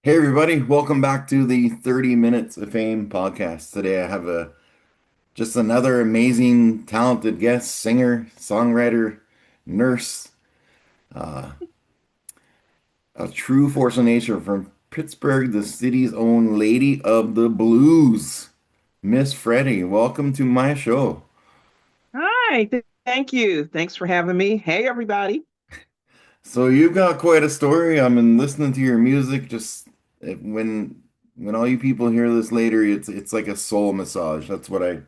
Hey everybody, welcome back to the 30 Minutes of Fame podcast. Today I have a just another amazing, talented guest, singer, songwriter, nurse, uh, a true force of nature from Pittsburgh, the city's own Lady of the Blues, Miss Freddie. Welcome to my show. Hi, thank you. Thanks for having me. Hey, everybody. So you've got quite a story. I've been listening to your music. When all you people hear this later, it's like a soul massage. That's what I.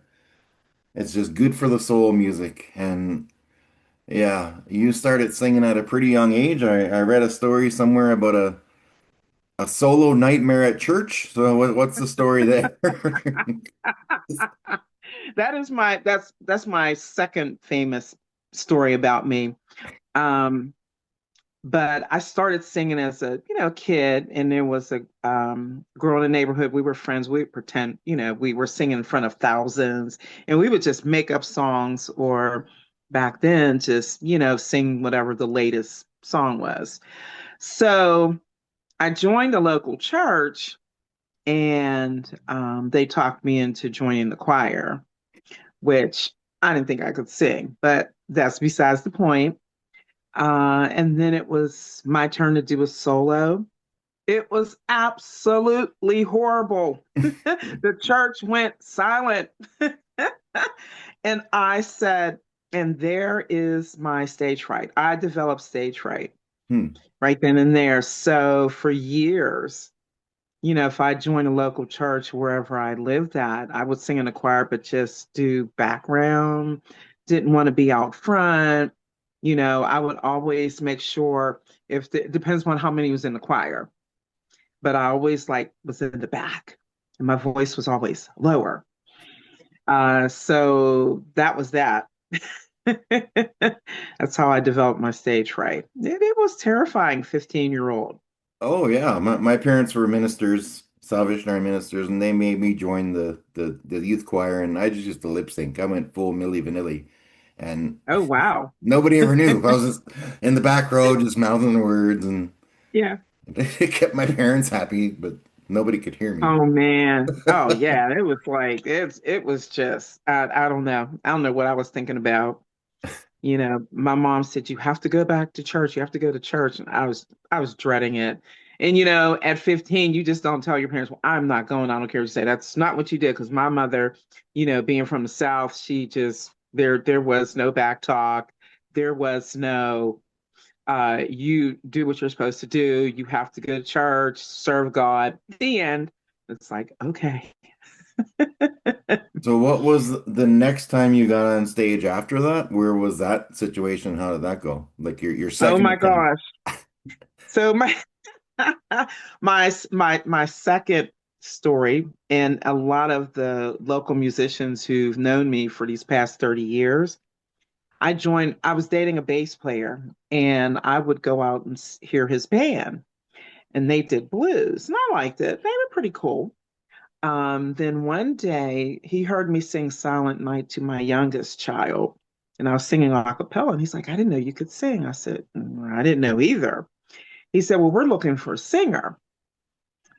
It's just good for the soul music. And yeah, you started singing at a pretty young age. I read a story somewhere about a solo nightmare at church. So what's the story there? That's my second famous story about me. Um, but I started singing as a kid, and there was a girl in the neighborhood. We were friends. We would pretend we were singing in front of thousands, and we would just make up songs, or back then just sing whatever the latest song was. So I joined a local church, and they talked me into joining the choir, which I didn't think I could sing, but that's besides the point. And then it was my turn to do a solo. It was absolutely horrible. The church went silent. And I said, and there is my stage fright. I developed stage fright Hmm. right then and there. So for years, if I joined a local church wherever I lived at, I would sing in the choir, but just do background, didn't want to be out front. I would always make sure it depends on how many was in the choir, but I always like was in the back and my voice was always lower. So that was that. That's how I developed my stage fright. It was terrifying, 15-year-old. Oh yeah, my parents were ministers, Salvationary ministers, and they made me join the youth choir, and I just used to lip sync. I went full Milli Vanilli, and Oh, wow. nobody ever knew. I was just in the back row, just mouthing the words, and Yeah. it kept my parents happy, but nobody could hear me. Oh man. Oh yeah. It was like it was just I don't know. I don't know what I was thinking about. My mom said you have to go back to church. You have to go to church. And I was dreading it. And at 15, you just don't tell your parents, well, I'm not going. I don't care what you say. That's not what you did. Because my mother, being from the South, she just there was no back talk. There was no you do what you're supposed to do. You have to go to church, serve God. The end. It's like, okay. So what was the next time you got on stage after that? Where was that situation? How did that go? Like your Oh second my attempt? gosh. So my second story, and a lot of the local musicians who've known me for these past 30 years, I was dating a bass player, and I would go out and hear his band, and they did blues, and I liked it. They were pretty cool. Then one day he heard me sing Silent Night to my youngest child, and I was singing a cappella, and he's like, I didn't know you could sing. I said, I didn't know either. He said, well, we're looking for a singer.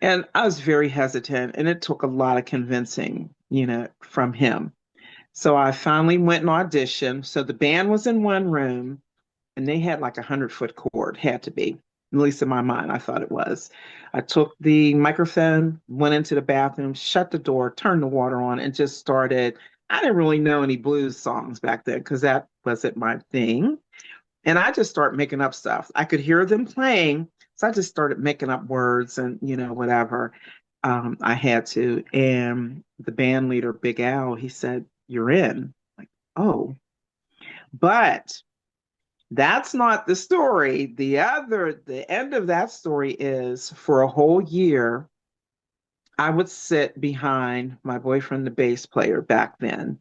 And I was very hesitant, and it took a lot of convincing, from him. So I finally went and auditioned. So the band was in one room, and they had like 100-foot cord, had to be, at least in my mind, I thought it was. I took the microphone, went into the bathroom, shut the door, turned the water on, and just started. I didn't really know any blues songs back then because that wasn't my thing. And I just started making up stuff. I could hear them playing. So I just started making up words and, whatever I had to. And the band leader, Big Al, he said, you're in. Like, oh, but that's not the story. The end of that story is for a whole year, I would sit behind my boyfriend, the bass player back then,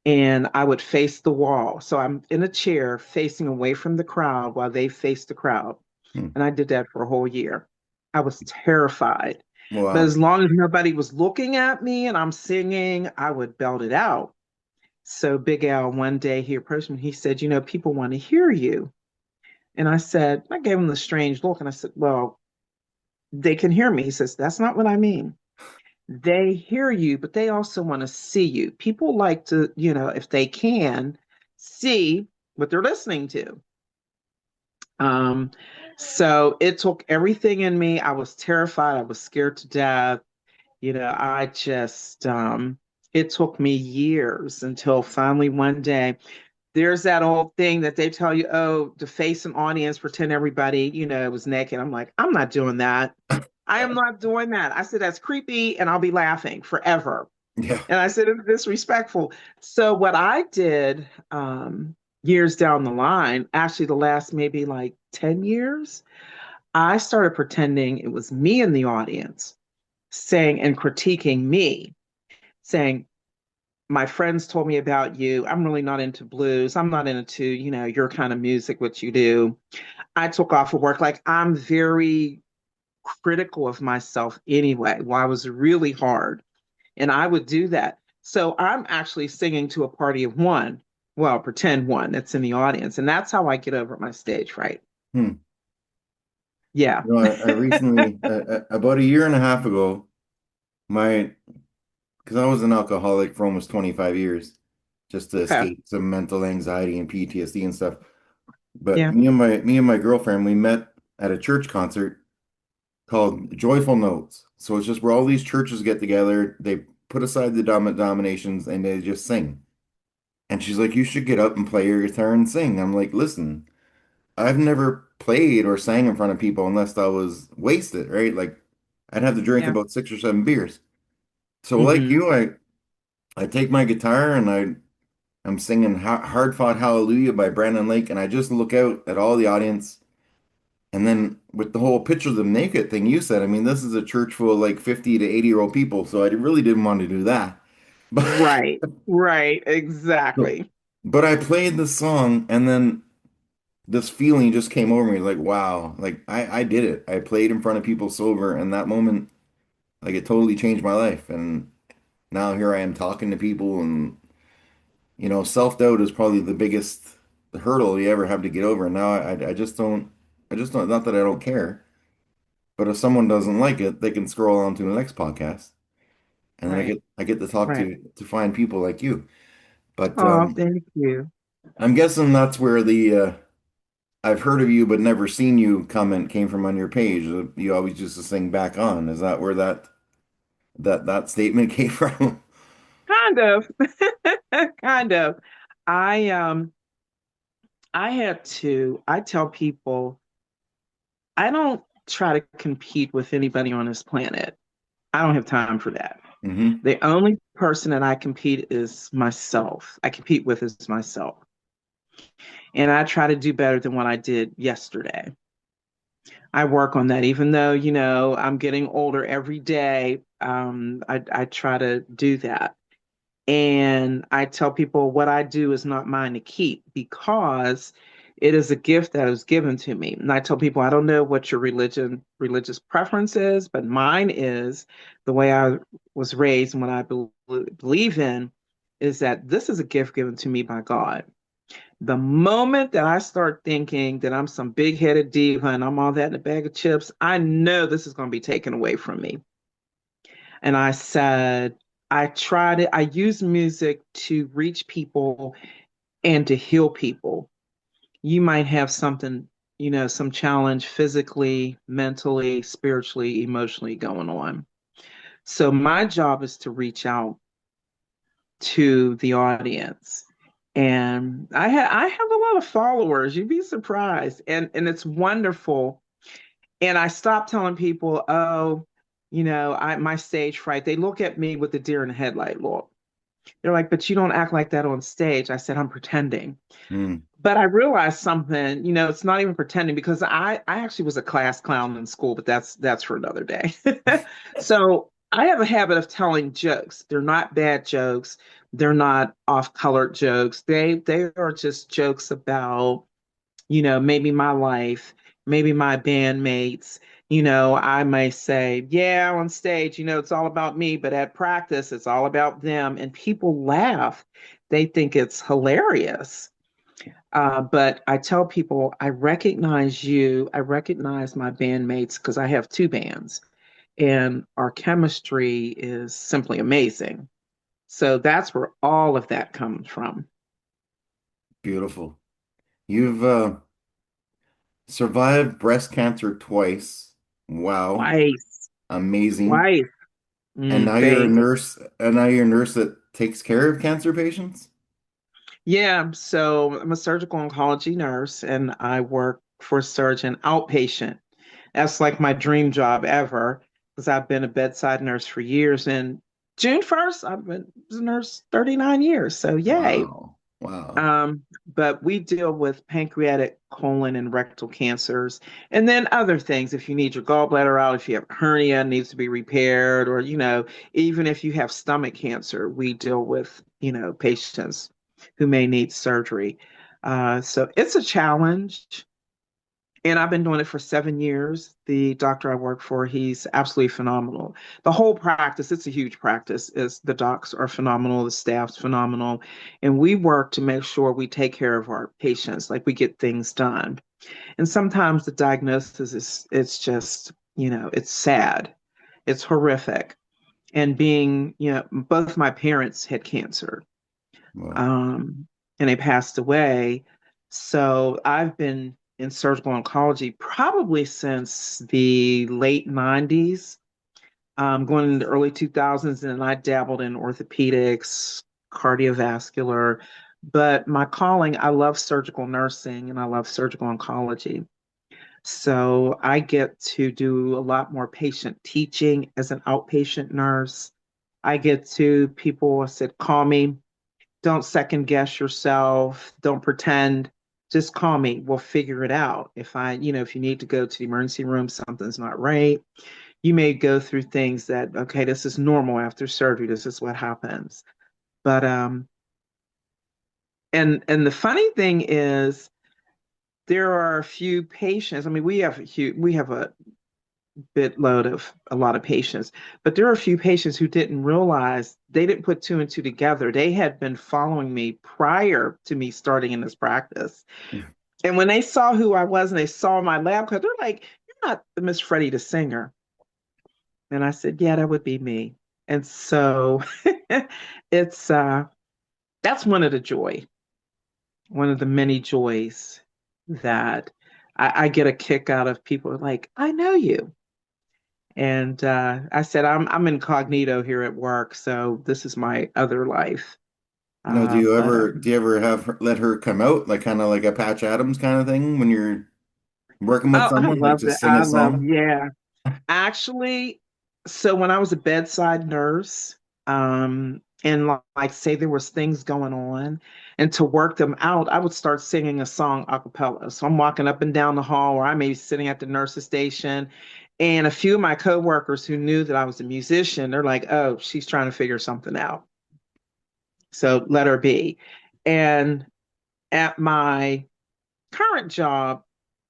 and I would face the wall. So I'm in a chair facing away from the crowd while they faced the crowd. Hmm. And I did that for a whole year. I was terrified. But Wow. as long as nobody was looking at me and I'm singing, I would belt it out. So Big Al, one day he approached me. He said, people want to hear you. And I gave him the strange look and I said, well, They can hear me. He says, that's not what I mean. They hear you, but they also want to see you. People like to, if they can, see what they're listening to. Um, so it took everything in me. I was terrified. I was scared to death. I just, it took me years until finally one day, there's that old thing that they tell you, oh, to face an audience, pretend everybody, was naked. I'm like, I'm not doing that. I am not doing that. I said, that's creepy, and I'll be laughing forever. Yeah. And I said, it's disrespectful. So what I did years down the line, actually the last maybe like 10 years, I started pretending it was me in the audience saying and critiquing me, saying, my friends told me about you. I'm really not into blues. I'm not into, your kind of music, what you do. I took off of work. Like I'm very critical of myself anyway. Well, I was really hard. And I would do that. So I'm actually singing to a party of one, well, pretend one that's in the audience. And that's how I get over my stage fright. Hmm. Yeah. I recently, about a year and a half ago, my, because I was an alcoholic for almost 25 years, just to Okay. escape some mental anxiety and PTSD and stuff. But Yeah. me and my girlfriend, we met at a church concert called Joyful Notes. So it's just where all these churches get together, they put aside the dominations and they just sing. And she's like, you should get up and play your guitar and sing. I'm like, listen, I've never played or sang in front of people unless I was wasted, right? Like I'd have to drink Yeah. about 6 or 7 beers. So like Hmm. you, I take my guitar and I'm singing Hard Fought Hallelujah by Brandon Lake, and I just look out at all the audience. And then with the whole picture of them naked thing you said, I mean, this is a church full of like 50 to 80-year-old people, so I really didn't want to do that. But Right. Right. so- Exactly. but I played the song, and then this feeling just came over me, like, wow, like I did it. I played in front of people sober, and that moment, like it totally changed my life. And now here I am talking to people, and self-doubt is probably the biggest hurdle you ever have to get over. And now I just don't, not that I don't care, but if someone doesn't like it, they can scroll on to the next podcast, and then I Right. get I get to talk Right. to find people like you. But Oh, thank you. I'm guessing that's where the I've heard of you but never seen you comment came from on your page. You always used to sing back on. Is that where that statement came from? Kind of. Kind of. I um I tell people I don't try to compete with anybody on this planet. I don't have time for that. Hmm. The only person that I compete is myself. I compete with is myself. And I try to do better than what I did yesterday. I work on that, even though, I'm getting older every day. I try to do that. And I tell people what I do is not mine to keep because it is a gift that is given to me. And I tell people, I don't know what your religious preference is, but mine is the way I was raised and what I believe in is that this is a gift given to me by God. The moment that I start thinking that I'm some big headed diva and I'm all that in a bag of chips, I know this is going to be taken away from me. And I said, I use music to reach people and to heal people. You might have something, some challenge physically, mentally, spiritually, emotionally going on. So my job is to reach out to the audience. And I have a lot of followers. You'd be surprised. And it's wonderful. And I stopped telling people, oh, my stage fright. They look at me with the deer in the headlight look. They're like, but you don't act like that on stage. I said, I'm pretending. Mm. But I realized something, it's not even pretending because I actually was a class clown in school, but that's for another day. So I have a habit of telling jokes. They're not bad jokes. They're not off-colored jokes. They are just jokes about maybe my life, maybe my bandmates. I may say, yeah, on stage, it's all about me, but at practice, it's all about them. And people laugh. They think it's hilarious. But I tell people, I recognize you, I recognize my bandmates because I have two bands, and our chemistry is simply amazing. So that's where all of that comes from. Beautiful. You've survived breast cancer twice. Wow. Twice, Amazing. twice. And now you're a Thanks. nurse, and now you're a nurse that takes care of cancer patients? Yeah, so I'm a surgical oncology nurse and I work for a surgeon outpatient. That's like my dream job ever because I've been a bedside nurse for years. And June 1st, I've been a nurse 39 years. So yay. Wow. Wow. Um, but we deal with pancreatic, colon, and rectal cancers, and then other things. If you need your gallbladder out, if you have a hernia needs to be repaired, or even if you have stomach cancer, we deal with patients who may need surgery. So it's a challenge. And I've been doing it for 7 years. The doctor I work for, he's absolutely phenomenal. The whole practice, it's a huge practice, is the docs are phenomenal, the staff's phenomenal. And we work to make sure we take care of our patients, like we get things done. And sometimes the diagnosis is it's just, it's sad. It's horrific. And both my parents had cancer. Wow. Um, and they passed away. So I've been in surgical oncology probably since the late 90s, going into the early 2000s, and I dabbled in orthopedics, cardiovascular. But my calling, I love surgical nursing and I love surgical oncology. So I get to do a lot more patient teaching as an outpatient nurse. I get to, people said, call me, don't second guess yourself. Don't pretend. Just call me. We'll figure it out. If you need to go to the emergency room, something's not right. You may go through things that, okay, this is normal after surgery. This is what happens. But and the funny thing is there are a few patients. I mean, we have a bit load of a lot of patients, but there are a few patients who didn't realize, they didn't put two and two together. They had been following me prior to me starting in this practice. And when they saw who I was and they saw my lab coat, they're like, "You're not the Miss Freddie the singer." And I said, "Yeah, that would be me." And so it's that's one of the many joys that I get a kick out of. People like, "I know you." And I said, I'm incognito here at work, so this is my other life. No, But do you ever have her, let her come out, like kind of like a Patch Adams kind of thing when you're working with oh, I someone, like love just that. sing a I love, song? yeah. Actually, so when I was a bedside nurse, and like say there was things going on, and to work them out, I would start singing a song a cappella. So I'm walking up and down the hall, or I may be sitting at the nurse's station, and a few of my coworkers who knew that I was a musician, they're like, "Oh, she's trying to figure something out. So let her be." And at my current job,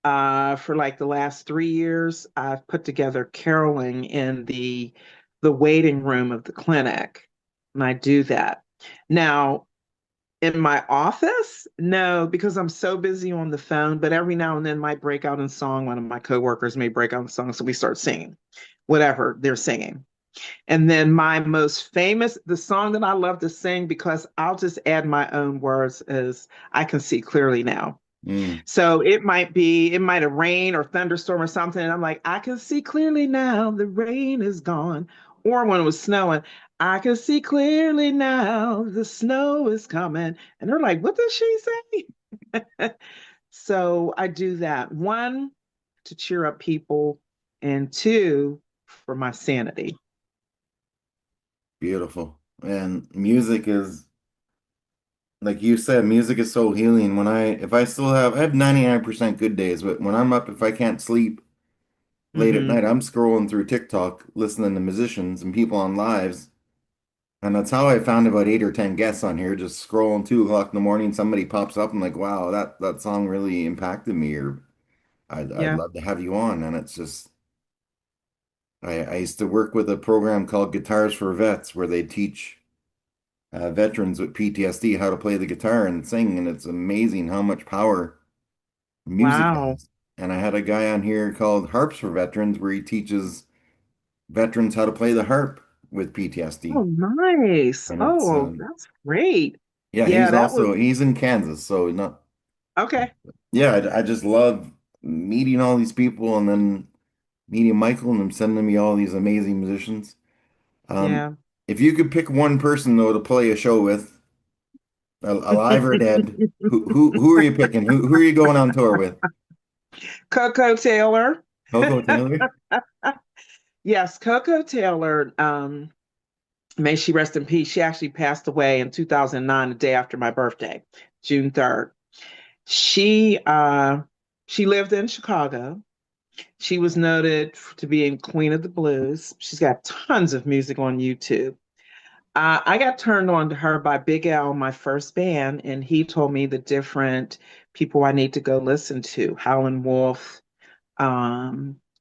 for like the last 3 years, I've put together caroling in the waiting room of the clinic, and I do that. Now, in my office, no, because I'm so busy on the phone, but every now and then might break out in song. One of my coworkers may break out in song, so we start singing whatever they're singing. And then my most famous, the song that I love to sing because I'll just add my own words, is "I Can See Clearly Now." Mm. So it might have rained or thunderstorm or something. And I'm like, "I can see clearly now, the rain is gone." Or when it was snowing, "I can see clearly now, the snow is coming." And they're like, "What does she say?" So I do that. One, to cheer up people, and two, for my sanity. Beautiful. And music is, like you said, music is so healing. If I still have, I have 99% good days, but when I'm up, if I can't sleep late at Hmm. night, I'm scrolling through TikTok, listening to musicians and people on lives. And that's how I found about 8 or 10 guests on here. Just scrolling 2 o'clock in the morning, somebody pops up. I'm like, wow, that song really impacted me, or I'd Yeah. love to have you on. And it's just, I used to work with a program called Guitars for Vets where they teach veterans with PTSD how to play the guitar and sing, and it's amazing how much power music Wow. has. And I had a guy on here called Harps for Veterans where he teaches veterans how to play the harp with Oh, PTSD. nice. And it's Oh, that's great. yeah, Yeah, that was he's in Kansas, so not okay. yeah, I just love meeting all these people and then meeting Michael and him sending me all these amazing musicians. Um, Yeah. if you could pick one person though to play a show with, alive or dead, who are you picking? Who are you going on tour with? Coco Taylor. Coco Taylor? Yes, Coco Taylor. May she rest in peace. She actually passed away in 2009, the day after my birthday, June 3rd. She uh she lived in Chicago. She was noted to being Queen of the Blues. She's got tons of music on YouTube. I got turned on to her by Big L, my first band, and he told me the different people I need to go listen to. Howlin' Wolf,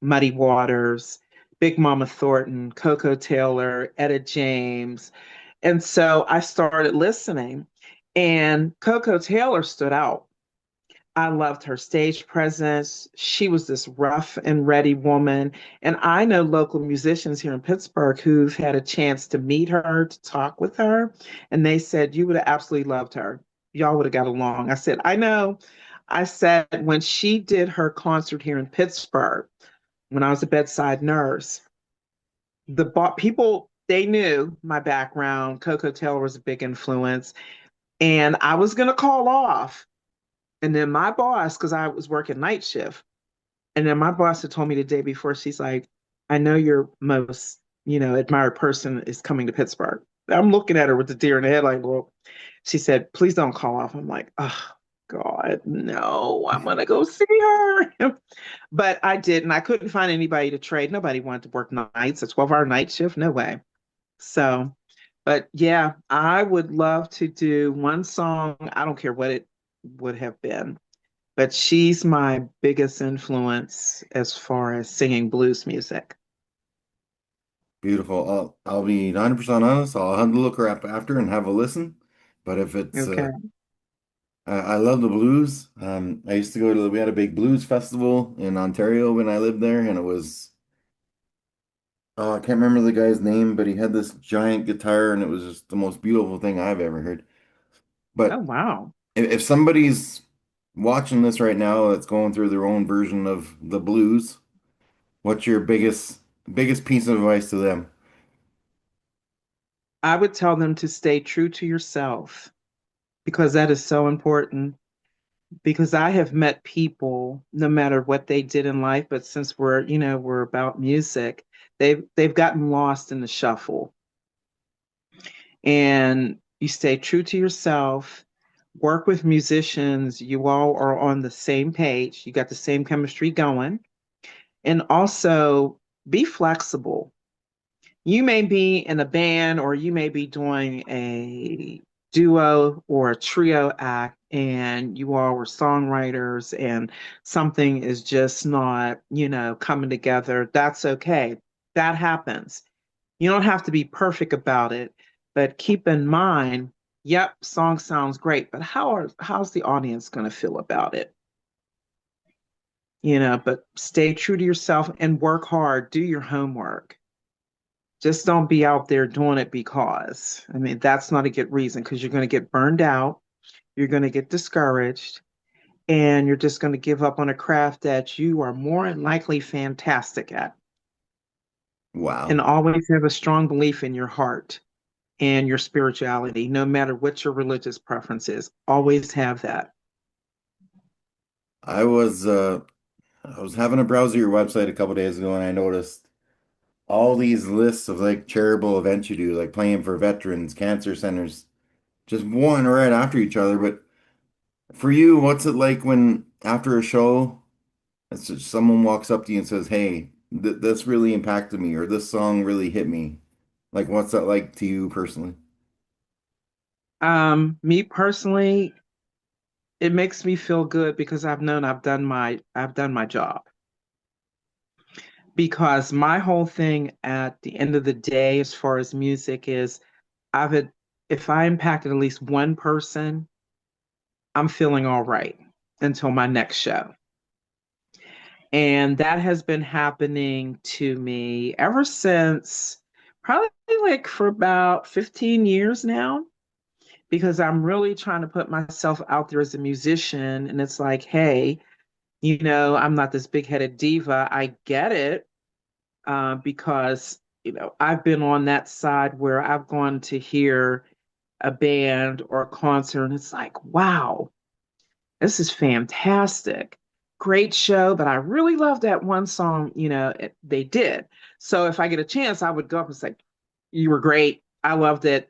Muddy Waters, Big Mama Thornton, Coco Taylor, Etta James. And so I started listening, and Coco Taylor stood out. I loved her stage presence. She was this rough and ready woman. And I know local musicians here in Pittsburgh who've had a chance to meet her, to talk with her. And they said, you would have absolutely loved her. Y'all would have got along. I said, I know. I said, when she did her concert here in Pittsburgh, when I was a bedside nurse, people, they knew my background. Coco Taylor was a big influence. And I was going to call off. And then my boss, because I was working night shift, and then my boss had told me the day before, she's like, I know your most, admired person is coming to Pittsburgh. I'm looking at her with the deer in the headlight. Well, she said, please don't call off. I'm like, oh God, no, I'm gonna go see her. But I didn't. I couldn't find anybody to trade. Nobody wanted to work nights, a 12-hour night shift. No way. So, but yeah, I would love to do one song. I don't care what it would have been, but she's my biggest influence as far as singing blues music. Beautiful. I'll be 90% honest. I'll have to look her up after and have a listen. But if it's Okay. I love the blues. I used to go to we had a big blues festival in Ontario when I lived there, and it was oh, I can't remember the guy's name, but he had this giant guitar, and it was just the most beautiful thing I've ever heard. Oh, But wow. if somebody's watching this right now that's going through their own version of the blues, what's your biggest piece of advice to them? I would tell them to stay true to yourself because that is so important. Because I have met people, no matter what they did in life, but since we're about music, they've gotten lost in the shuffle. And you stay true to yourself, work with musicians, you all are on the same page, you got the same chemistry going, and also be flexible. You may be in a band or you may be doing a duo or a trio act and you all were songwriters and something is just not, coming together. That's okay. That happens. You don't have to be perfect about it, but keep in mind, yep, song sounds great, but how's the audience going to feel about it? But stay true to yourself and work hard, do your homework. Just don't be out there doing it because. I mean, that's not a good reason because you're going to get burned out, you're going to get discouraged, and you're just going to give up on a craft that you are more than likely fantastic at. And Wow. always have a strong belief in your heart and your spirituality, no matter what your religious preference is. Always have that. I was uh I was having a browse of your website a couple days ago and I noticed all these lists of like charitable events you do, like playing for veterans, cancer centers, just one right after each other. But for you, what's it like when after a show, it's just someone walks up to you and says, "Hey, th this really impacted me," or "This song really hit me." Like, what's that like to you personally? Me personally, it makes me feel good because I've known I've done my job. Because my whole thing at the end of the day, as far as music is, I've if I impacted at least one person, I'm feeling all right until my next show. And that has been happening to me ever since probably like for about 15 years now, because I'm really trying to put myself out there as a musician. And it's like, hey, I'm not this big headed diva. I get it, because, I've been on that side where I've gone to hear a band or a concert, and it's like, wow, this is fantastic. Great show, but I really love that one song, they did. So if I get a chance, I would go up and say, you were great. I loved it.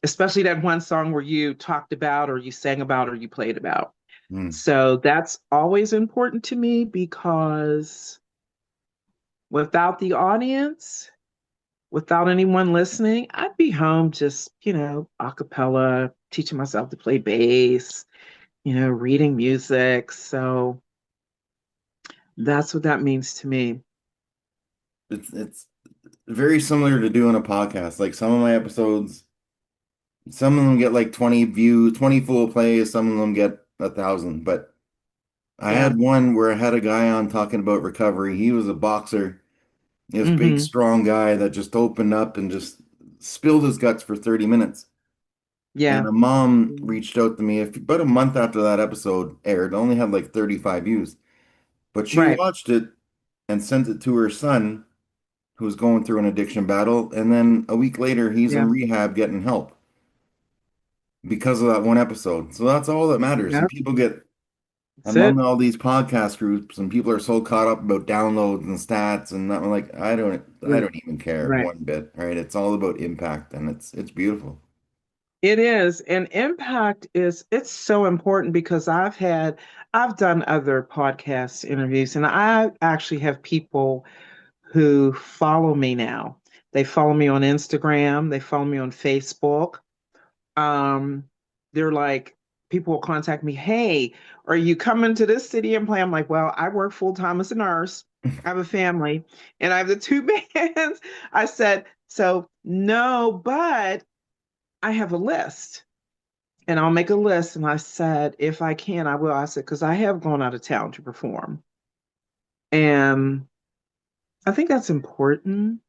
Especially that one song where you talked about, or you sang about, or you played about. Mm. So that's always important to me because without the audience, without anyone listening, I'd be home just, a cappella, teaching myself to play bass, reading music. So that's what that means to me. It's very similar to doing a podcast. Like some of my episodes, some of them get like 20 views, 20 full plays, some of them get 1,000. But I Yeah. had one where I had a guy on talking about recovery. He was a boxer, this big, Hmm. strong guy that just opened up and just spilled his guts for 30 minutes. And Yeah. a mom reached out to me about a month after that episode aired. It only had like 35 views, but she Right. watched it and sent it to her son, who was going through an addiction battle. And then a week later, he's Yeah. in rehab getting help because of that one episode. So that's all that matters. And Yeah. people get, That's I'm on it. all these podcast groups, and people are so caught up about downloads and stats, and I'm like, I Right. don't even care Right. one bit. Right? It's all about impact, and it's beautiful. It is. And impact is, it's so important because I've done other podcast interviews, and I actually have people who follow me now. They follow me on Instagram, they follow me on Facebook. Um, they're like, people will contact me, hey, are you coming to this city and play? I'm like, well, I work full time as a nurse. I have a family and I have the two bands. I said, so no, but I have a list and I'll make a list. And I said, if I can, I will. I said, because I have gone out of town to perform. And I think that's important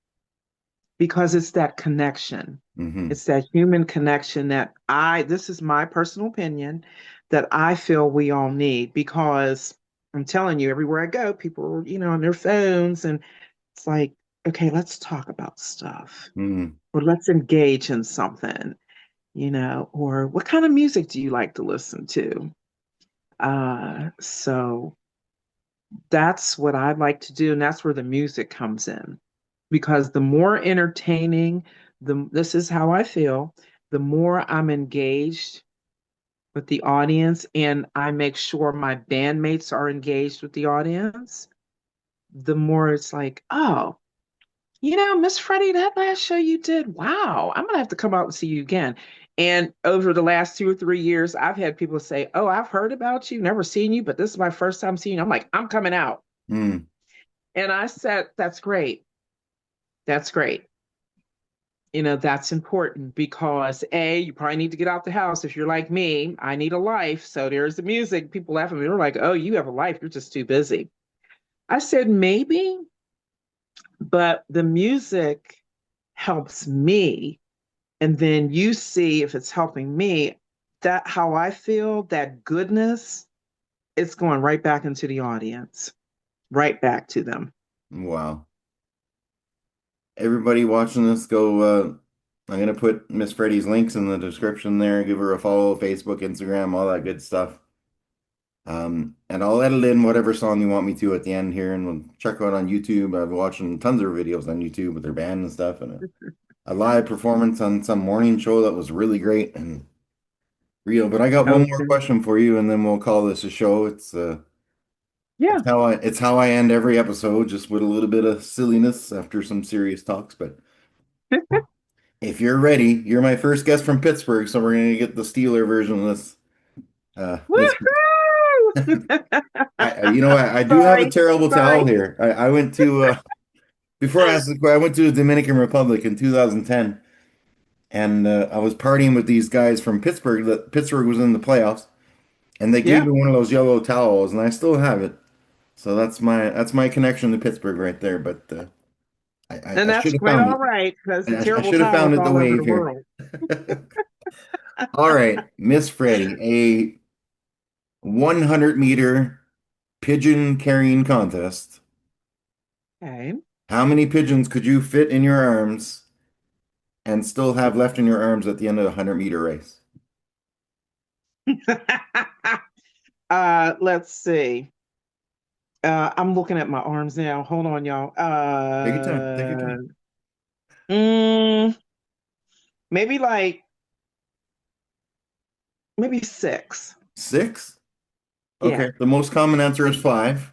because it's that connection. Hmm. It's that human connection that this is my personal opinion, that I feel we all need because I'm telling you, everywhere I go, people are, on their phones and it's like, okay, let's talk about stuff Hmm. or let's engage in something, or what kind of music do you like to listen to? So that's what I'd like to do. And that's where the music comes in because the more entertaining, this is how I feel, the more I'm engaged with the audience and I make sure my bandmates are engaged with the audience, the more it's like, oh, Miss Freddie, that last show you did, wow, I'm gonna have to come out and see you again. And over the last 2 or 3 years, I've had people say, oh, I've heard about you, never seen you, but this is my first time seeing you. I'm like, I'm coming out. Mm. And I said, that's great. That's great. That's important because you probably need to get out the house. If you're like me, I need a life. So there's the music. People laugh at me. They're like, oh, you have a life. You're just too busy. I said, maybe, but the music helps me. And then you see if it's helping me, that how I feel, that goodness, it's going right back into the audience, right back to them. Wow. Everybody watching this, go. I'm gonna put Miss Freddie's links in the description there. Give her a follow, Facebook, Instagram, all that good stuff. And I'll edit in whatever song you want me to at the end here, and we'll check out on YouTube. I've been watching tons of videos on YouTube with their band and stuff, and a live performance on some morning show that was really great and real. But I got one more Okay. question for you, and then we'll call this a show. Yeah. It's how I end every episode, just with a little bit of silliness after some serious talks. But if you're ready, you're my first guest from Pittsburgh, so we're gonna get the Steeler version of this. This Woohoo! you know, I do have a Sorry. terrible towel Sorry. here. I went to before I asked the question, I went to the Dominican Republic in 2010, and I was partying with these guys from Pittsburgh. That Pittsburgh was in the playoffs, and they gave Yeah. me one of those yellow towels, and I still have it. So that's my connection to Pittsburgh right there. But And I that's should have quite found all it. right because the I terrible should have towel is found it the all over wave the here. world. All right, Miss Freddie, a 100-meter pigeon carrying contest. Okay. How many pigeons could you fit in your arms and still have left in your arms at the end of a 100-meter race? Let's see. I'm looking at my arms now. Hold on, y'all. Take your time. Take your time. Mm, maybe like maybe six. Six? Yeah. Okay. The most common answer is five.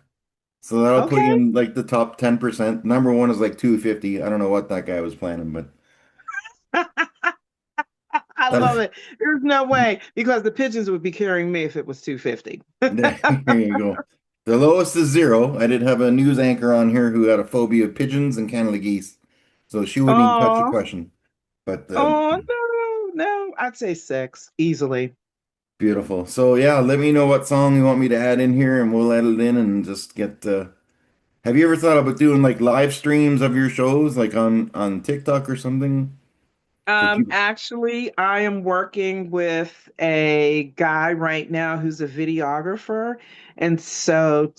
So that'll put you Okay. in like the top 10%. Number one is like 250. I don't know what that guy was planning, but I love that, it. There's no way because the pigeons would be carrying me if it was 250. there you go. The lowest is zero. I did have a news anchor on here who had a phobia of pigeons and Canada geese. So she wouldn't even touch the Oh, question. But oh no. I'd say six easily. beautiful. So yeah, let me know what song you want me to add in here and we'll add it in and just get have you ever thought about doing like live streams of your shows like on TikTok or something for people? Actually, I am working with a guy right now who's a videographer. And so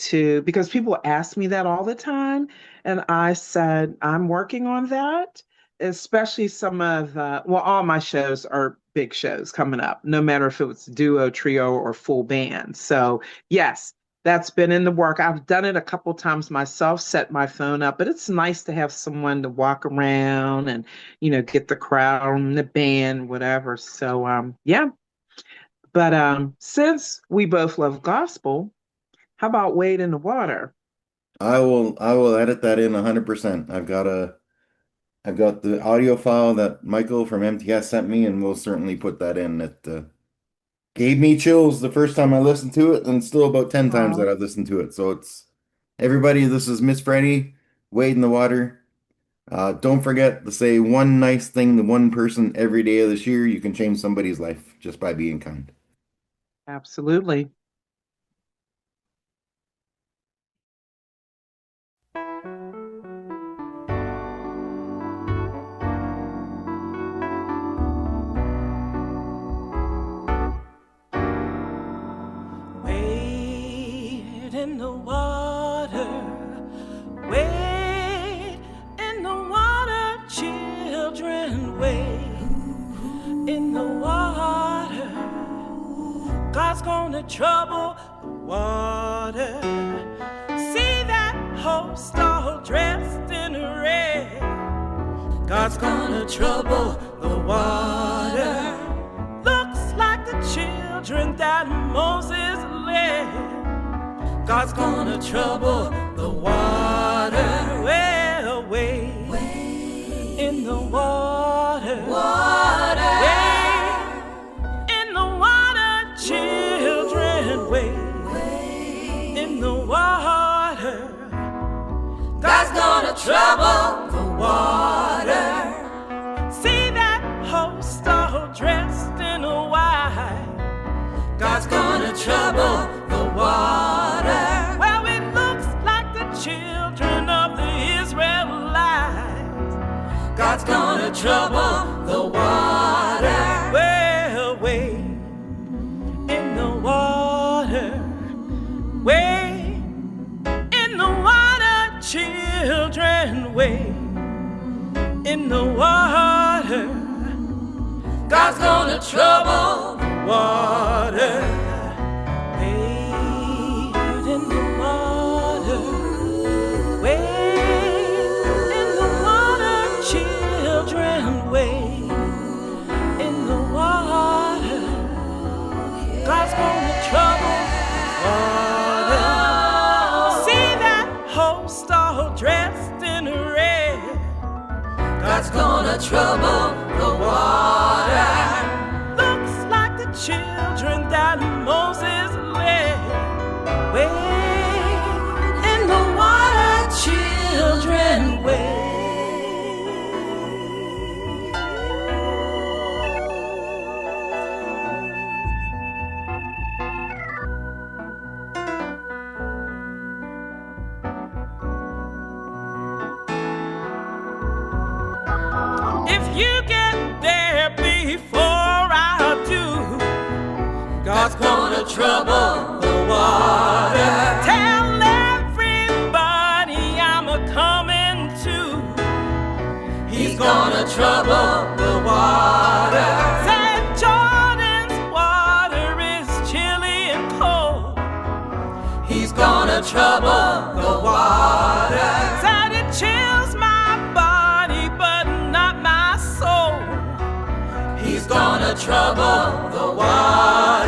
because people ask me that all the time, and I said, I'm working on that, especially all my shows are big shows coming up, no matter if it was duo, trio, or full band. So yes, that's been in the work. I've done it a couple times myself, set my phone up, but it's nice to have someone to walk around and get the crowd and the band, whatever. So yeah. But since we both love gospel, how about Wade in the Water? I will edit that in 100%. I've got the audio file that Michael from MTS sent me, and we'll certainly put that in. It gave me chills the first time I listened to it, and still about 10 times Aw, that I've listened to it. So it's everybody, this is Miss Freddie, Wade in the Water. Don't forget to say one nice thing to one person every day of this year. You can change somebody's life just by being kind. absolutely. Wade in the water, wade in the water, children, wade in the water. God's gonna trouble the water. See that host all dressed in red. God's gonna trouble the water. Looks like the children that Moses led. God's gonna trouble the water. Well, wade in the water. Wade in the water, children, wade in the water. God's gonna trouble the water. See that host all dressed in white. God's gonna trouble the water. Well, it looks like the children of the Israelites. God's gonna trouble the water. Well, wade in the water. Wade in the water, children, wade in the water. God's gonna trouble the water. Wade in the water. Wade in the water, children, wade in the water. God's gonna trouble water. See that host all dressed in red. God's gonna trouble the water. Looks like the children that Moses led. Wade in the water, children, wade. you get there before I do, God's gonna trouble the water. Tell everybody I'm a coming to. He's gonna trouble the water. St. Jordan's water is chilly and cold. He's gonna trouble the water. Said it chills my body, but not my soul. He's gonna trouble the water.